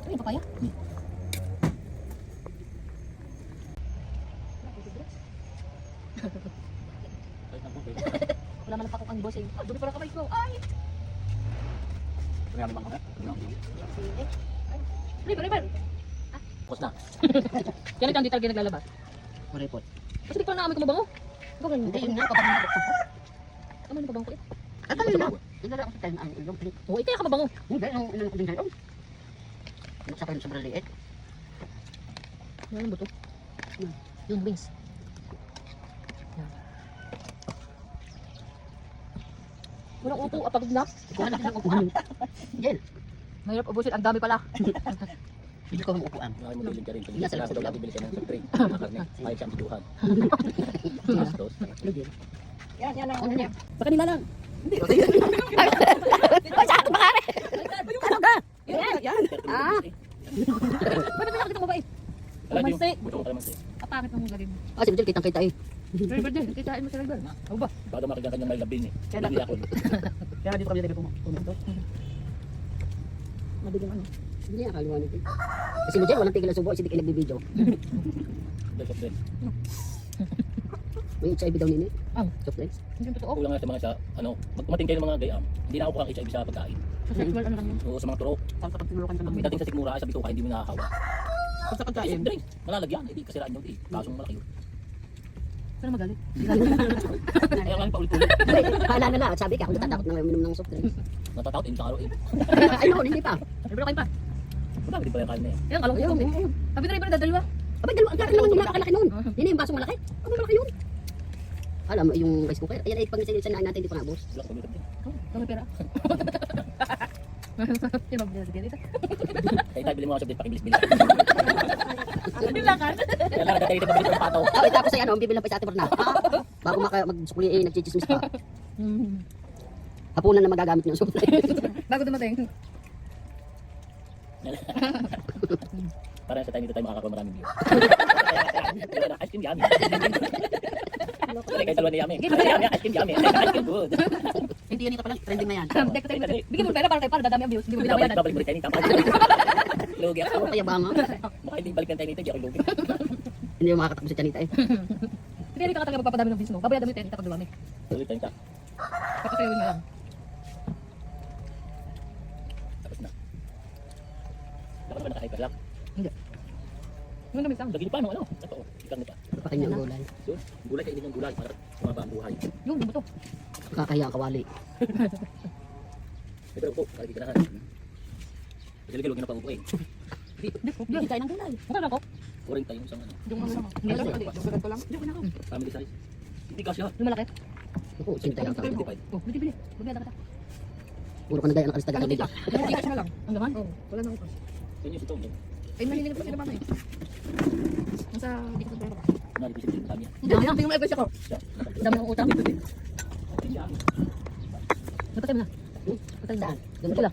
Ano yung papaya? Wala man ang pakukang boss eh. Dumi parang kamay ko. Ay! Kaya naman ha? River! Pos na. Yan ito ang detail naglalabas. Maripot. Kasi di ko lang naamoy ko mabango. Ikaw ganyan. Hindi, yun nga, papamabok ko. Amoy na pabango ko eh. At ano yun? Nagdala ako sa tayo ng yung plate. Oo, kaya ka mabango. Hindi, nung inang ko din kayo. Sa kayo sobrang liit. Ano yung buto? Yung wings. Walang upo, apagod na. Kuha natin ang upuan. Jel, Mahirap ubusin, ang dami pala. hindi ko ang upuan. Nakalimutin ka rin. Nasa Nasa daw loob. bibili siya ng soft drink. Karne. Ayaw siyang bituhan. Bastos. Jel. Yan ang Ano niya? Sa kanila lang. Hindi, o Ay, sa akin, bakari! Ano ka? Yan! Ah! Ba't nakakita mo ba eh? Alam niyo, Kalamansi. buto ko kalamansi. Kapangit mo gawin mo. Ah, si Jel, kitang-kita eh. River din, kitain mo si River. Ako ba? Baka makagyan kanyang may labing eh. Kaya Hindi ako. Kaya dito kami nilagay pumunto. Madilim ano. Hindi nga kaliwanag eh. Kasi mo Jel, walang tigil ang subo, si Dick nagbibideo. Dahil soft drinks. May HIV daw nini. Ang? Soft drinks. Hindi yung totoo. Kulang nga sa mga sa, ano, magmating kayo ng mga gayam. Hindi na ako kang HIV sa pagkain. Sa sexual ano lang yun. Oo, sa mga turok. Tapos sa pagtulukan ka namin. Dating sa sikmura, sabi ko, hindi mo nakakawa. Tapos sa Kasi pagkain. soft drinks, malalagyan. Hindi, kasiraan nyo. Kasong malaki yun. Saan magalit? Kaya nga paulit-ulit. Paalala na, at sabi ka, kung natatakot na uminom ng soft drinks. Natatakot, hindi sa araw eh. Ayun, hindi pa. River kain pa. Wala, hindi pa yung kain na eh. Yan, kalong Ayun, ko. ayun. Sabi ko River, dadalwa. Abay, dalawa, ang laki naman yung napakalaki nun. Yun yung basong malaki. Ang malaki yun. Alam mo, yung rice cooker. Ayan ay pag natin, natin, hindi pa nga boss. Wala ko pamilit din. Kami pera. Yung mabili na dito. Kaya tayo bilhin mo ako soft drink, pakibilis-bilis. Nilakan. Kaya lang, dati ito pabilis ng pato. Ah, tapos ay ano, bibilang pa sa ate Berna. Bago magsukli eh, nagchichismis pa. Hapunan na magagamit niyo ang soft drinks. Bago dumating. Para sa time nito tayo makakakuha maraming views. Ice cream yummy. Kaya dalawa ni yummy. Ice cream yummy. Ice cream good. Hindi yan ito pala, trending na yan. Bigyan mo pera para tayo para dadami ang views. Hindi mo binabayaran. Babalik-balik tayo nito. Lugi ako. Kaya ba nga? Baka hindi balik ng tayo nito, hindi ako lugi. Hindi mo makakatakbo si Chanita eh. Hindi ka talaga magpapadami ng views mo. Babayaran mo yung 10 kapag dumami. Tuloy tayo ka. Tapos sayawin nga lang. Tapos na. Dapat naman nakahipas lang. Yung dami sang. Lagi pa, ano? Ito, ikang nito. Pakain niya ang gulay. So, gulay kainin yung gulay para tumaba ang buhay. Yung buto. Kakahiya ang kawali. Pero po, kahit ikanahan. Kasi lagi lugi na pang upo eh. Hindi tayo ng gulay. Mukha lang ko. Kuring tayo sa ano. Yung ano. Meron ko dito. Ganito lang. Yung ano. Family size. Hindi kasi ha. Yung malaki. Ako, Chanita yung tawag. Oh, bili. Bumiyada ka ta. Puro ka na gaya ng kalista Ano dito. dito? Yung tigas na lang. Ang laman? Oo. Wala nang upas. Yan yung sitong. Ay, mahilig pa sila mama eh. Nasa, hindi ko sa pera. Nalipisin din kami. Hindi, tingnan mo yung ko. Dami ng utang. Napatay mo na. Patay na. Saan? Ganun sila.